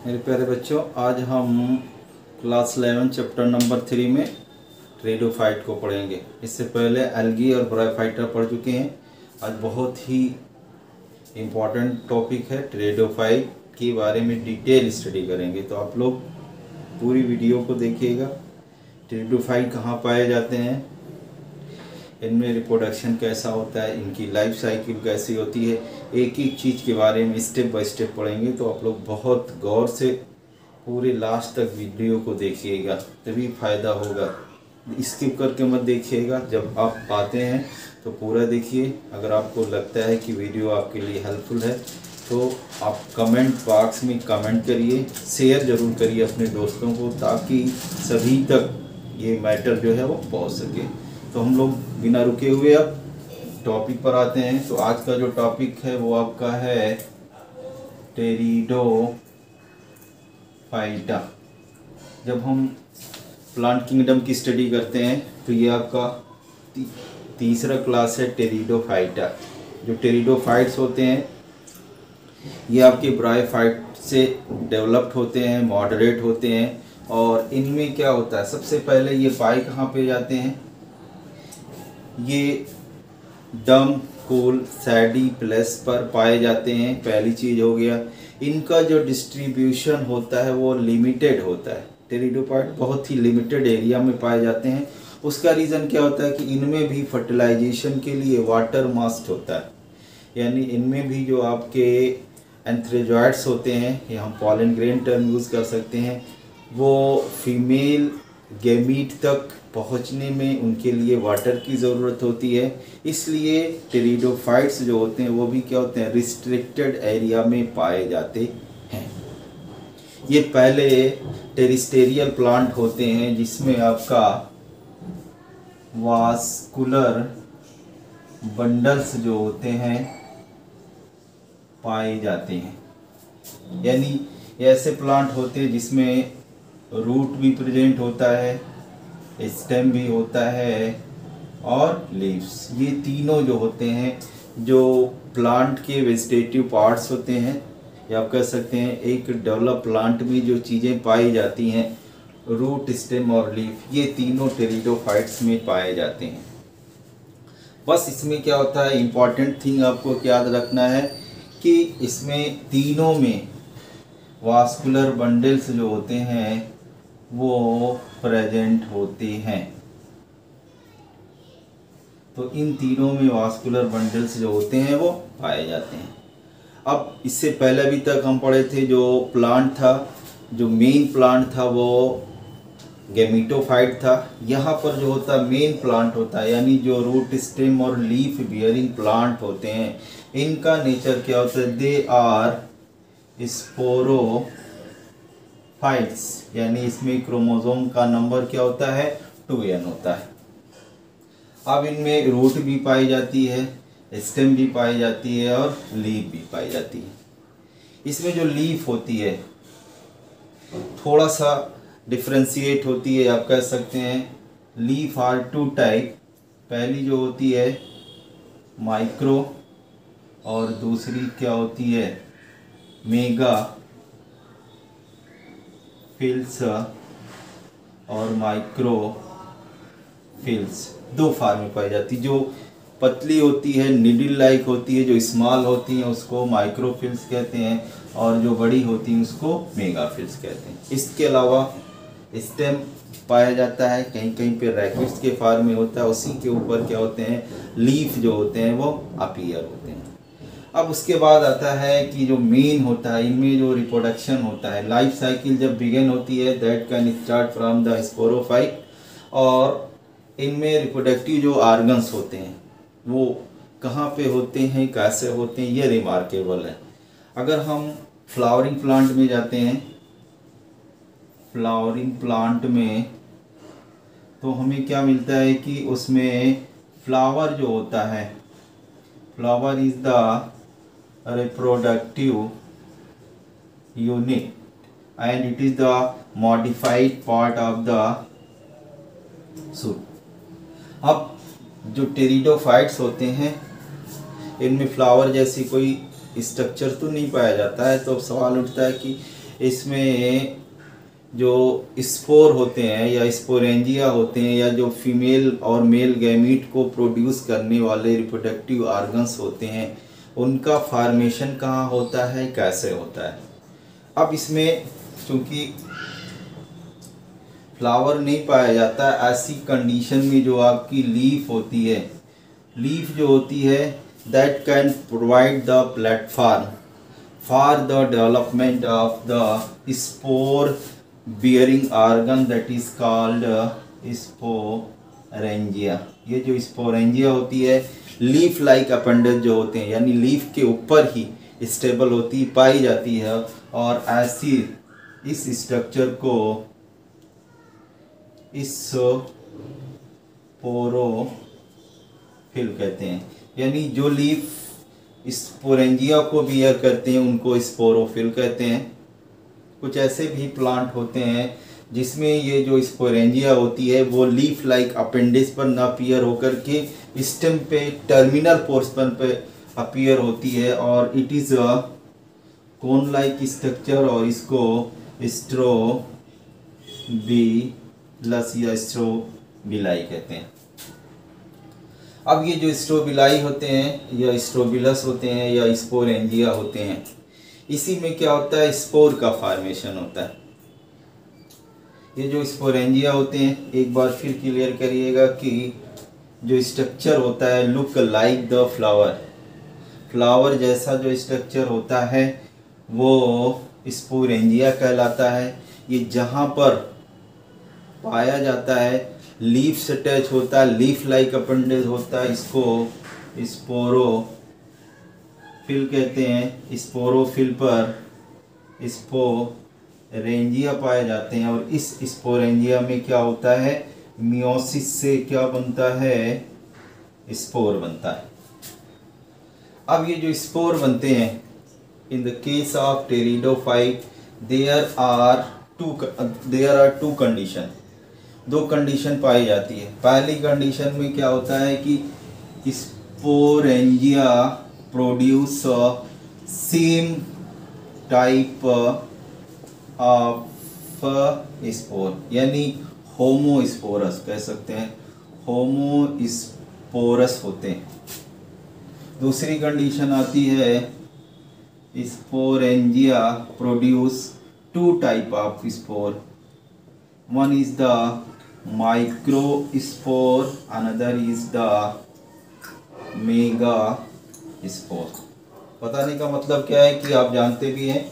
मेरे प्यारे बच्चों, आज हम क्लास 11 चैप्टर नंबर 3 में टेरिडोफाइट को पढ़ेंगे। इससे पहले एल्गी और ब्रायोफाइटा पढ़ चुके हैं। आज बहुत ही इम्पोर्टेंट टॉपिक है, टेरिडोफाइट के बारे में डिटेल स्टडी करेंगे। तो आप लोग पूरी वीडियो को देखिएगा। टेरिडोफाइट कहाँ पाए जाते हैं, इनमें रिप्रोडक्शन कैसा होता है, इनकी लाइफ साइकिल कैसी होती है, एक एक चीज़ के बारे में स्टेप बाय स्टेप पढ़ेंगे। तो आप लोग बहुत गौर से पूरे लास्ट तक वीडियो को देखिएगा, तभी फ़ायदा होगा। स्किप करके मत देखिएगा, जब आप आते हैं तो पूरा देखिए। अगर आपको लगता है कि वीडियो आपके लिए हेल्पफुल है तो आप कमेंट बॉक्स में कमेंट करिए, शेयर ज़रूर करिए अपने दोस्तों को, ताकि सभी तक ये मैटर जो है वो पहुँच सके। तो हम लोग बिना रुके हुए अब टॉपिक पर आते हैं। तो आज का जो टॉपिक है वो आपका है टेरिडोफाइटा। जब हम प्लांट किंगडम की स्टडी करते हैं तो ये आपका तीसरा क्लास है टेरिडोफाइटा। जो टेरिडोफाइट्स होते हैं ये आपके ब्रायोफाइट से डेवलप्ड होते हैं, मॉडरेट होते हैं। और इनमें क्या होता है, सबसे पहले ये पाए कहाँ पे जाते हैं, ये डम कूल सैडी प्लेस पर पाए जाते हैं। पहली चीज़ हो गया, इनका जो डिस्ट्रीब्यूशन होता है वो लिमिटेड होता है। टेरिडोफाइट बहुत ही लिमिटेड एरिया में पाए जाते हैं। उसका रीज़न क्या होता है कि इनमें भी फर्टिलाइजेशन के लिए वाटर मस्ट होता है, यानी इनमें भी जो आपके एंथ्रेजॉइड्स होते हैं, या हम पॉलन ग्रेन टर्म यूज़ कर सकते हैं, वो फीमेल गैमीट तक पहुंचने में उनके लिए वाटर की ज़रूरत होती है। इसलिए टेरिडोफाइट्स जो होते हैं वो भी क्या होते हैं, रिस्ट्रिक्टेड एरिया में पाए जाते हैं। ये पहले टेरिस्टेरियल प्लांट होते हैं जिसमें आपका वास्कुलर बंडल्स जो होते हैं पाए जाते हैं। यानी ऐसे प्लांट होते हैं जिसमें रूट भी प्रेजेंट होता है, स्टेम भी होता है और लीव्स। ये तीनों जो होते हैं, जो प्लांट के वेजिटेटिव पार्ट्स होते हैं, या आप कह सकते हैं एक डेवलप प्लांट में जो चीज़ें पाई जाती हैं, रूट, स्टेम और लीफ, ये तीनों टेरिडोफाइट्स में पाए जाते हैं। बस इसमें क्या होता है, इम्पॉर्टेंट थिंग आपको याद रखना है कि इसमें तीनों में वास्कुलर बंडल्स जो होते हैं वो प्रेजेंट होते हैं। तो इन तीनों में वास्कुलर बंडल्स जो होते हैं वो पाए जाते हैं। अब इससे पहले अभी तक हम पढ़े थे, जो प्लांट था, जो मेन प्लांट था वो गैमीटोफाइट था। यहाँ पर जो होता है मेन प्लांट होता है, यानी जो रूट, स्टेम और लीफ बियरिंग प्लांट होते हैं, इनका नेचर क्या होता है, दे आर स्पोरोफाइट्स, यानी इसमें क्रोमोसोम का नंबर क्या होता है, 2n होता है। अब इनमें रूट भी पाई जाती है, स्टेम भी पाई जाती है और लीफ भी पाई जाती है। इसमें जो लीफ होती है थोड़ा सा डिफ्रेंशिएट होती है, आप कह सकते हैं लीफ आर 2 टाइप। पहली जो होती है माइक्रो और दूसरी क्या होती है मेगा फिल्स और माइक्रो फिल्स। दो फार्म में पाई जाती, जो पतली होती है, निडल लाइक होती है, जो स्मॉल होती हैं उसको माइक्रोफिल्स कहते हैं, और जो बड़ी होती हैं उसको मेगाफिल्स कहते हैं। इसके अलावा स्टेम पाया जाता है, कहीं कहीं पे रैकेट्स के फार्म में होता है, उसी के ऊपर क्या होते हैं, लीफ जो होते हैं वो अपीयर होते हैं। अब उसके बाद आता है कि जो मेन होता है, इनमें जो रिप्रोडक्शन होता है, लाइफ साइकिल जब बिगिन होती है, that can start from the sporophyte. और इनमें रिप्रोडक्टिव जो आर्गन्स होते हैं वो कहाँ पे होते हैं, कैसे होते हैं, ये रिमार्केबल है। अगर हम फ्लावरिंग प्लांट में जाते हैं, फ्लावरिंग प्लांट में तो हमें क्या मिलता है कि उसमें फ्लावर जो होता है, flower is the reproductive unit and it is the modified part of the shoot. अब जो टेरिडोफाइट्स होते हैं इनमें फ्लावर जैसी कोई स्ट्रक्चर तो नहीं पाया जाता है। तो अब सवाल उठता है कि इसमें जो स्पोर होते हैं या स्पोरेंजिया होते हैं या जो फीमेल और मेल गैमीट को प्रोड्यूस करने वाले रिप्रोडक्टिव ऑर्गन्स होते हैं, उनका फॉर्मेशन कहाँ होता है, कैसे होता है। अब इसमें चूँकि फ्लावर नहीं पाया जाता, ऐसी कंडीशन में जो आपकी लीफ होती है, लीफ जो होती है that can provide the platform for the development of the spore bearing organ that is called sporangia. ये जो स्पोरेंजिया होती है लीफ लाइक अपेंडेज जो होते हैं, यानी लीफ के ऊपर ही स्टेबल होती पाई जाती है, और ऐसी इस स्ट्रक्चर को स्पोरोफिल कहते हैं। यानी जो लीफ स्पोरेंजिया को बियर करते हैं उनको स्पोरोफिल कहते हैं। कुछ ऐसे भी प्लांट होते हैं जिसमें ये जो स्पोरेंजिया होती है वो लीफ लाइक अपेंडिस पर ना अपीयर होकर के स्टेम पे टर्मिनल पोर्शन पे अपीयर होती है, और it is a cone like structure, और इसको स्ट्रोबिलस या स्ट्रोबिलाई कहते हैं। अब ये जो स्ट्रोबिलाई होते हैं या स्ट्रोबिलस होते हैं या स्पोरेंजिया होते हैं, इसी में क्या होता है, स्पोर का फॉर्मेशन होता है। ये जो स्पोरेंजिया होते हैं, एक बार फिर क्लियर करिएगा कि जो स्ट्रक्चर होता है look like the flower, flower जैसा जो स्ट्रक्चर होता है वो स्पोरेंजिया कहलाता है। ये जहाँ पर पाया जाता है लीफ से अटैच होता है, लीफ लाइक अपेंडेज होता है, इसको स्पोरोफिल कहते हैं। स्पोरोफिल पर स्पोरेंजिया पाए जाते हैं, और इस स्पोरेंजिया में क्या होता है, मियोसिस से क्या बनता है, स्पोर बनता है। अब ये जो स्पोर बनते हैं, in the case of pteridophyte there are two condition, दो कंडीशन पाई जाती है। पहली कंडीशन में क्या होता है कि sporangia produce same type of spore, यानी होमोस्पोरस कह सकते हैं, होमोस्पोरस होते हैं। दूसरी कंडीशन आती है sporangia produce two type of spore, one is the microspore, another is the megaspore। बताने का मतलब क्या है कि आप जानते भी हैं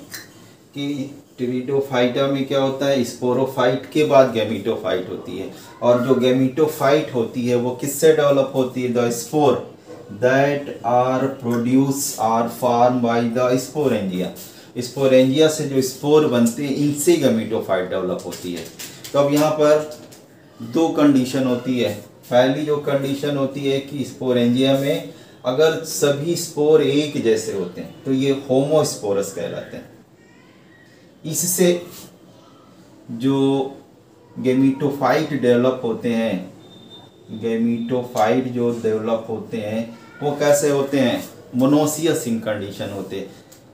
कि टेरिडोफाइटा में क्या होता है, स्पोरोफाइट के बाद गैमीटोफाइट होती है, और जो गैमीटोफाइट होती है वो किससे डेवलप होती है, the spore that are produce are form by the sporangia. Sporangia से जो स्पोर बनते हैं इनसे गैमीटोफाइट डेवलप होती है। तो अब यहाँ पर दो कंडीशन होती है। पहली जो कंडीशन होती है कि स्पोरेंजिया में अगर सभी स्पोर एक जैसे होते हैं तो ये होमोस्पोरस कहलाते हैं। इससे जो गैमीटोफाइट डेवलप होते हैं, गैमीटोफाइट जो डेवलप होते हैं वो कैसे होते हैं, मोनोसियस इन कंडीशन होते हैं।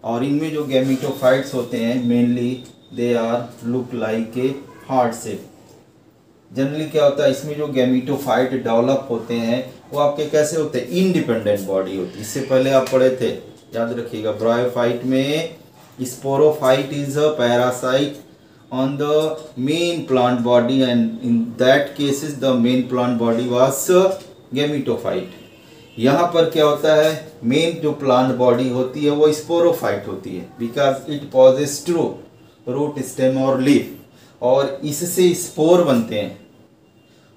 और इनमें जो गैमीटोफाइट्स होते हैं mainly they are look like a heart shape. Generally क्या होता है, इसमें जो गैमीटोफाइट डेवलप होते हैं वो आपके कैसे होते हैं, इंडिपेंडेंट बॉडी होती है। इससे पहले आप पढ़े थे, याद रखिएगा, ब्रायोफाइट में sporophyte is a parasite on the main plant body, and in that cases the main plant body was gametophyte। यहाँ पर क्या होता है, मेन जो प्लांट बॉडी होती है वो स्पोरोफाइट होती है, because it possess true root stem और लीफ, और इससे स्पोर बनते हैं,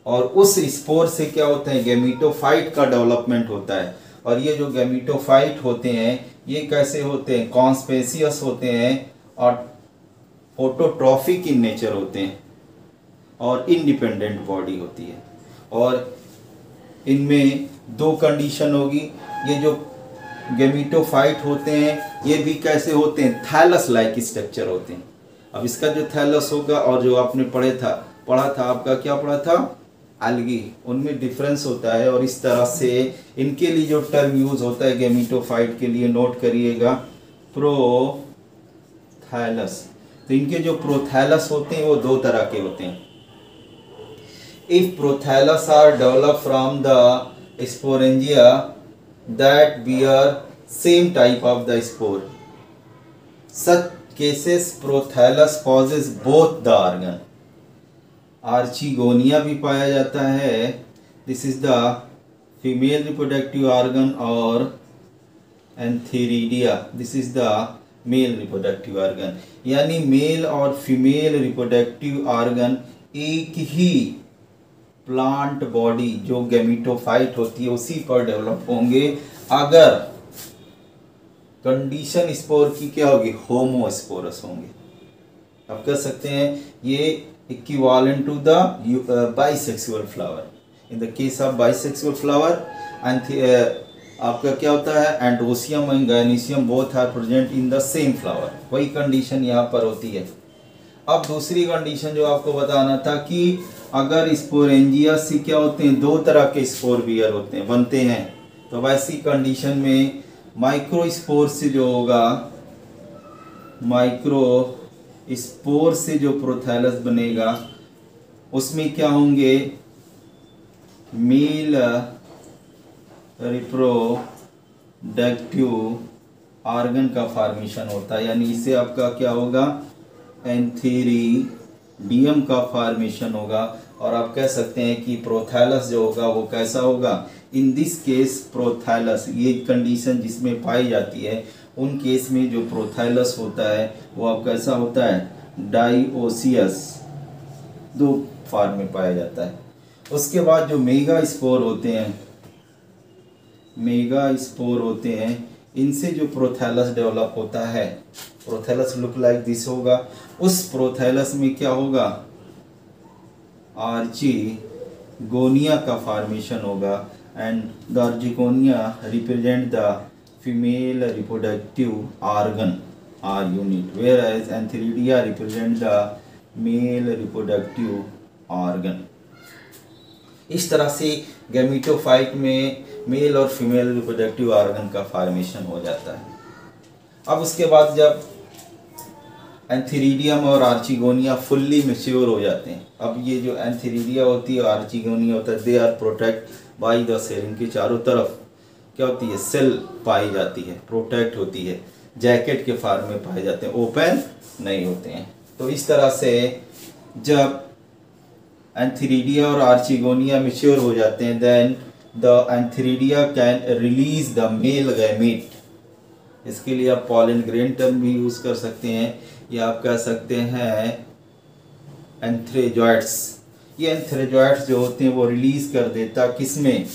और उस स्पोर से क्या होता है, गैमीटोफाइट का डेवलपमेंट होता है। और ये जो गैमीटोफाइट होते हैं ये कैसे होते हैं, कॉन्स्पेसियस होते हैं और फोटोट्रॉफिक इन नेचर होते हैं, और इंडिपेंडेंट बॉडी होती है। और इनमें दो कंडीशन होगी, ये जो गैमीटोफाइट होते हैं ये भी कैसे होते हैं, थैलस लाइक स्ट्रक्चर होते हैं। अब इसका जो थैलस होगा और जो आपने पढ़ा था आपका क्या पढ़ा था, एल्गी, उनमें डिफरेंस होता है। और इस तरह से इनके लिए जो टर्म यूज होता है गैमीटोफाइट के लिए, नोट करिएगा, प्रोथैलस। तो इनके जो प्रोथैलस होते हैं वो दो तरह के होते हैं। If prothallus are develop from the sporangia that bear same type of the spore, such cases prothallus causes both the organ. Archegonia भी पाया जाता है, this is the female reproductive organ, और antheridia this is the male reproductive organ. यानी male और female reproductive organ एक ही plant body जो गैमीटोफाइट होती है उसी पर डेवलप होंगे अगर कंडीशन स्पोर की क्या होगी, होमोस्पोरस होंगे। आप कह सकते हैं ये equivalent to the bisexual flower. In the case of bisexual flower आपका क्या होता है, androecium and gynoecium both are present in the same flower. वही कंडीशन यहाँ पर होती है। अब दूसरी कंडीशन जो आपको बताना था कि अगर स्पोरेंजिया से क्या होते हैं, दो तरह के स्पोर बियर होते हैं, बनते हैं, तो वैसी कंडीशन में माइक्रोस्पोर से जो होगा, माइक्रो स्पोर से जो प्रोथैलस बनेगा उसमें क्या होंगे, मेल रिप्रोडक्टिव ऑर्गन का फॉर्मेशन होता है। यानी इससे आपका क्या होगा, एंथेरिडियम का फॉर्मेशन होगा। और आप कह सकते हैं कि प्रोथैलस जो होगा वो कैसा होगा, इन दिस केस प्रोथैलस, ये कंडीशन जिसमें पाई जाती है उन केस में जो प्रोथैलस होता है वो आप कैसा होता है, डाइओसियस, दो फॉर्म में पाया जाता है। उसके बाद जो मेगा स्पोर होते हैं, मेगा स्पोर होते हैं, इनसे जो प्रोथैलस डेवलप होता है, प्रोथैलस लुक लाइक दिस होगा। उस प्रोथैलस में क्या होगा, आर्चिगोनिया का फॉर्मेशन होगा, and the archegonia represent the female reproductive organ are unit, whereas antheridia represent the male reproductive organ. इस तरह से गैमीटोफाइट में मेल और फीमेल रिप्रोडक्टिव ऑर्गन का फॉर्मेशन हो जाता है। अब उसके बाद जब एंथेरिडियम और आर्चिगोनिया फुल्ली मैच्योर हो जाते हैं, अब ये जो एंथेरिडिया होती है और आर्चिगोनिया होता है, they are protect by the cell. इनके चारों तरफ क्या होती है, सेल पाई जाती है, प्रोटेक्ट होती है, जैकेट के फॉर्म में पाए जाते हैं, ओपन नहीं होते हैं। तो इस तरह से जब एंथेरिडिया और आर्चिगोनिया मैच्योर हो जाते हैं, then the antheridia can release the male gamete. इसके लिए आप पॉलन ग्रेन टर्म भी यूज कर सकते हैं, या आप कह सकते हैं एंथ्रेजॉइड्स। ये एंथ्रेजॉइड्स जो होते हैं वो रिलीज कर देता किसमें,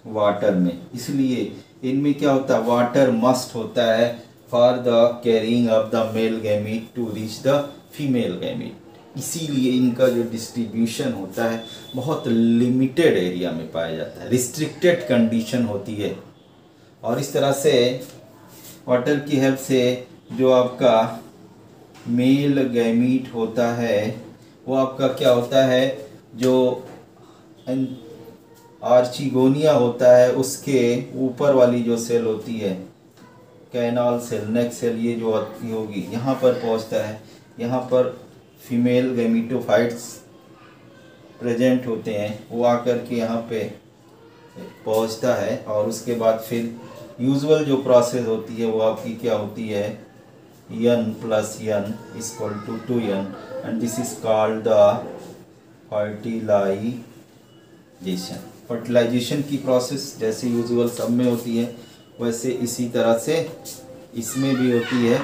वाटर में। इसलिए इनमें क्या होता है, वाटर मस्ट होता है for the carrying of the male gamete to reach the female gamete. इसीलिए इनका जो डिस्ट्रीब्यूशन होता है बहुत लिमिटेड एरिया में पाया जाता है, रिस्ट्रिक्टेड कंडीशन होती है। और इस तरह से वाटर की हेल्प से जो आपका मेल गैमीट होता है वो आपका क्या होता है, जो आर्चिगोनिया होता है उसके ऊपर वाली जो सेल होती है, कैनाल सेल, नेक सेल, ये जो होगी यहाँ पर पहुँचता है। यहाँ पर फीमेल गैमीटोफाइट्स प्रेजेंट होते हैं, वो आकर के यहाँ पे पहुँचता है। और उसके बाद फिर यूजुअल जो प्रोसेस होती है वो आपकी क्या होती है, n plus n is equal to 2n, and this is called the fertilization। Fertilisation की प्रोसेस जैसे यूजुअल सब में होती है वैसे इसी तरह से इसमें भी होती है।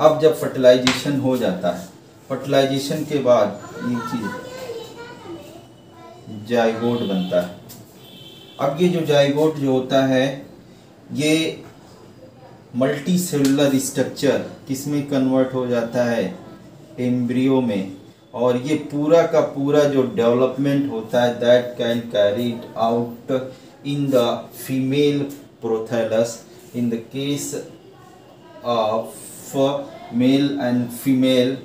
अब जब फर्टिलाइजेशन हो जाता है, फर्टिलाइजेशन के बाद ये चीज़ जाइगोट बनता है। अब ये जो जाइगोट जो होता है ये मल्टी सेलुलर स्ट्रक्चर किसमें कन्वर्ट हो जाता है, एम्ब्रियो में। और ये पूरा का पूरा जो डेवलपमेंट होता है that can carried out in the female prothallus. In the case of male and female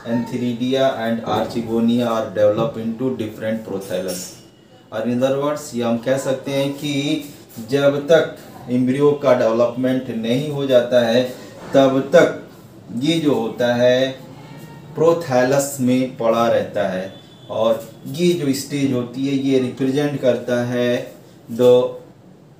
antheridia and archegonia are develop into different prothallus. और इन अदर वर्ड्स ये हम कह सकते हैं कि जब तक एम्ब्रियो का डेवलपमेंट नहीं हो जाता है तब तक ये जो होता है प्रोथैलस में पड़ा रहता है, और ये जो स्टेज होती है ये रिप्रेजेंट करता है the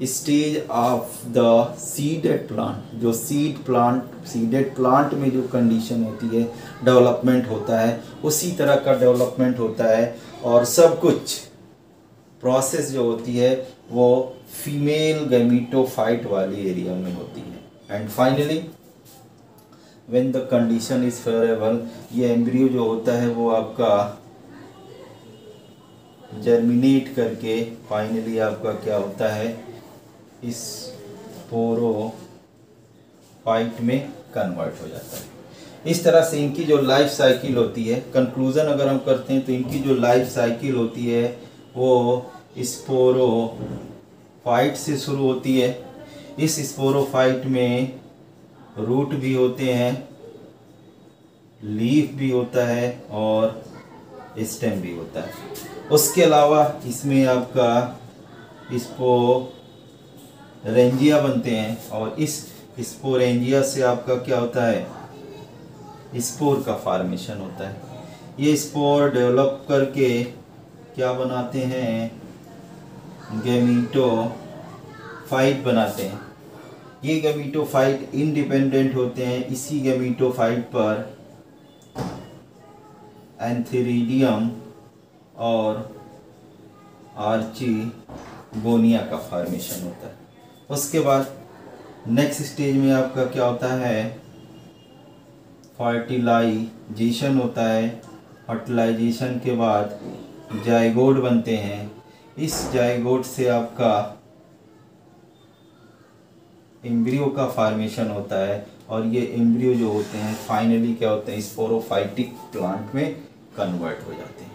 stage of the seeded plant. जो सीडेड प्लांट में जो कंडीशन होती है, डेवलपमेंट होता है, उसी तरह का डेवलपमेंट होता है। और सब कुछ प्रोसेस जो होती है वो फीमेल गैमीटोफाइट वाली एरिया में होती है। And finally when the condition is favourable, ये एम्ब्रियो जो होता है वो आपका जर्मिनेट करके फाइनली आपका क्या होता है, इस स्पोरोफाइट में कन्वर्ट हो जाता है। इस तरह से इनकी जो लाइफ साइकिल होती है, कंक्लूजन अगर हम करते हैं तो इनकी जो लाइफ साइकिल होती है वो स्पोरोफाइट से शुरू होती है। इस स्पोरोफाइट में रूट भी होते हैं, लीफ भी होता है और स्टेम भी होता है। उसके अलावा इसमें आपका स्पोरेंजिया बनते हैं, और इस स्पोरेंजिया से आपका क्या होता है, स्पोर का फॉर्मेशन होता है। ये स्पोर डेवलप करके क्या बनाते हैं, गैमीटोफाइट बनाते हैं। ये गैमीटोफाइट इंडिपेंडेंट होते हैं। इसी गैमीटोफाइट पर एंथेरिडियम और आर्चिगोनिया का फॉर्मेशन होता है। उसके बाद नेक्स्ट स्टेज में आपका क्या होता है, फर्टिलाइजेशन होता है। फर्टिलाइजेशन के बाद जाइगोट बनते हैं। इस जाइगोट से आपका एम्ब्रियो का फॉर्मेशन होता है, और ये एम्ब्रियो जो होते हैं फाइनली क्या होते हैं, स्पोरोफाइटिक प्लांट में कन्वर्ट हो जाते हैं।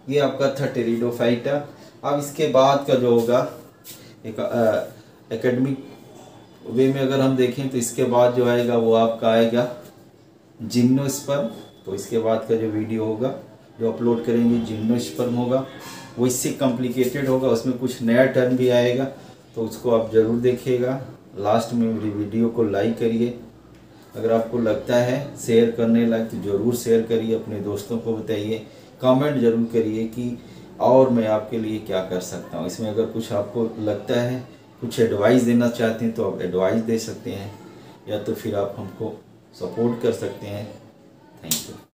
ये आपका था टेरिडोफाइटा। अब इसके बाद का जो होगा, एक एकेडमिक वे में अगर हम देखें तो इसके बाद जो आएगा वो आपका आएगा जिम्नोस्पर्म। तो इसके बाद का जो वीडियो होगा जो अपलोड करेंगे जिम्नोस्पर्म होगा, वो इससे कॉम्प्लिकेटेड होगा, उसमें कुछ नया टर्म भी आएगा, तो उसको आप ज़रूर देखिएगा। लास्ट में मेरी वीडियो को लाइक करिए। अगर आपको लगता है शेयर करने लायक तो ज़रूर शेयर करिए, अपने दोस्तों को बताइए, कमेंट ज़रूर करिए कि और मैं आपके लिए क्या कर सकता हूँ। इसमें अगर कुछ आपको लगता है, कुछ एडवाइस देना चाहते हैं तो आप एडवाइस दे सकते हैं, या तो फिर आप हमको सपोर्ट कर सकते हैं। Thank you.